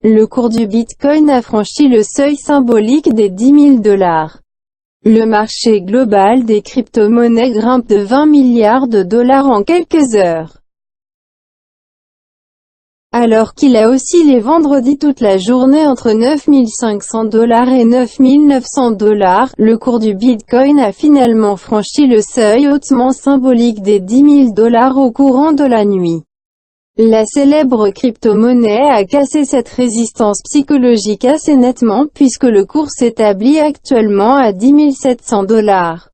Le cours du Bitcoin a franchi le seuil symbolique des 10 000 $. Le marché global des crypto-monnaies grimpe de 20 milliards de dollars en quelques heures. Alors qu'il a oscillé vendredi toute la journée entre 9 500 $ et 9 900 $, le cours du Bitcoin a finalement franchi le seuil hautement symbolique des 10 000 $ au courant de la nuit. La célèbre crypto-monnaie a cassé cette résistance psychologique assez nettement puisque le cours s'établit actuellement à 10 700 $.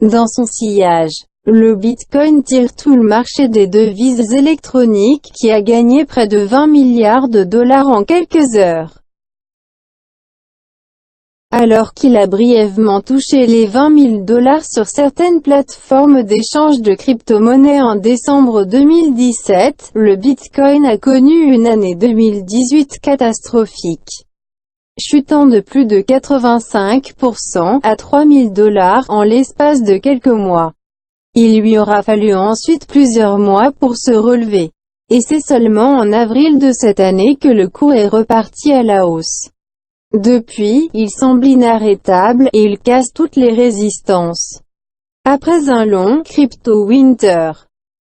Dans son sillage, le Bitcoin tire tout le marché des devises électroniques, qui a gagné près de 20 milliards de dollars en quelques heures. Alors qu'il a brièvement touché les 20 000 $ sur certaines plateformes d'échange de crypto-monnaies en décembre 2017, le Bitcoin a connu une année 2018 catastrophique, chutant de plus de 85% à 3 000 $ en l'espace de quelques mois. Il lui aura fallu ensuite plusieurs mois pour se relever. Et c'est seulement en avril de cette année que le cours est reparti à la hausse. Depuis, il semble inarrêtable, et il casse toutes les résistances. Après un long crypto winter,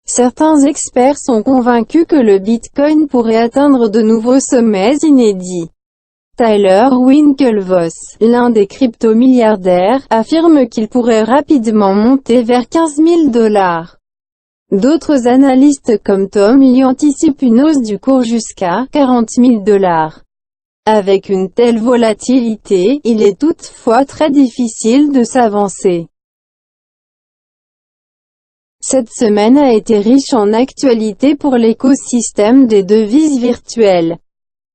certains experts sont convaincus que le Bitcoin pourrait atteindre de nouveaux sommets inédits. Tyler Winklevoss, l'un des crypto-milliardaires, affirme qu'il pourrait rapidement monter vers 15 000 $. D'autres analystes comme Tom Lee anticipent une hausse du cours jusqu'à 40 000 $. Avec une telle volatilité, il est toutefois très difficile de s'avancer. Cette semaine a été riche en actualités pour l'écosystème des devises virtuelles.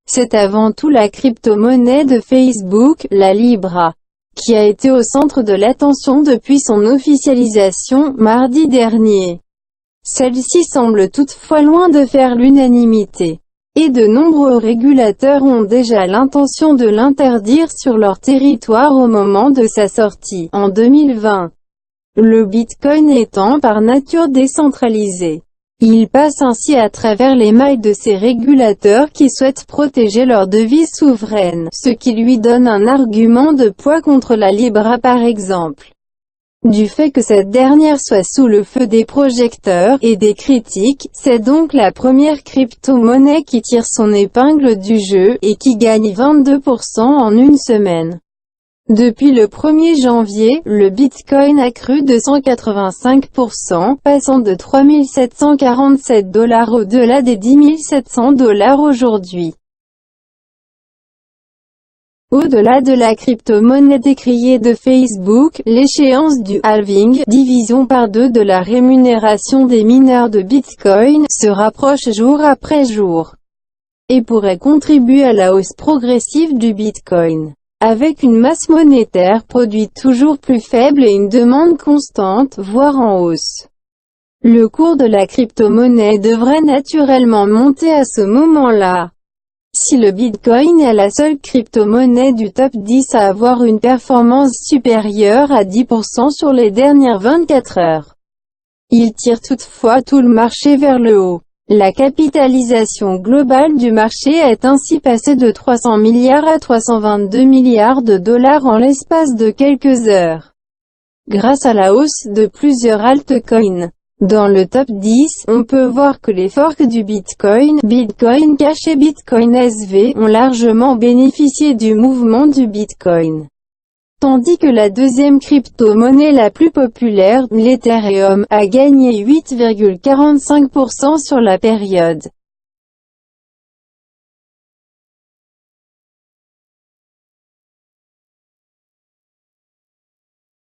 C'est avant tout la crypto-monnaie de Facebook, la Libra, qui a été au centre de l'attention depuis son officialisation, mardi dernier. Celle-ci semble toutefois loin de faire l'unanimité. Et de nombreux régulateurs ont déjà l'intention de l'interdire sur leur territoire au moment de sa sortie, en 2020. Le Bitcoin étant par nature décentralisé, il passe ainsi à travers les mailles de ces régulateurs qui souhaitent protéger leur devise souveraine, ce qui lui donne un argument de poids contre la Libra par exemple. Du fait que cette dernière soit sous le feu des projecteurs et des critiques, c'est donc la première crypto-monnaie qui tire son épingle du jeu, et qui gagne 22% en une semaine. Depuis le 1er janvier, le Bitcoin a cru de 185%, passant de 3 747 $ au-delà des 10 700 $ aujourd'hui. Au-delà de la crypto-monnaie décriée de Facebook, l'échéance du halving, division par 2 de la rémunération des mineurs de Bitcoin, se rapproche jour après jour, et pourrait contribuer à la hausse progressive du Bitcoin. Avec une masse monétaire produite toujours plus faible et une demande constante, voire en hausse, le cours de la crypto-monnaie devrait naturellement monter à ce moment-là. Si le Bitcoin est la seule crypto-monnaie du top 10 à avoir une performance supérieure à 10% sur les dernières 24 heures, il tire toutefois tout le marché vers le haut. La capitalisation globale du marché est ainsi passée de 300 milliards à 322 milliards de dollars en l'espace de quelques heures, grâce à la hausse de plusieurs altcoins. Dans le top 10, on peut voir que les forks du Bitcoin, Bitcoin Cash et Bitcoin SV, ont largement bénéficié du mouvement du Bitcoin. Tandis que la deuxième crypto-monnaie la plus populaire, l'Ethereum, a gagné 8,45% sur la période.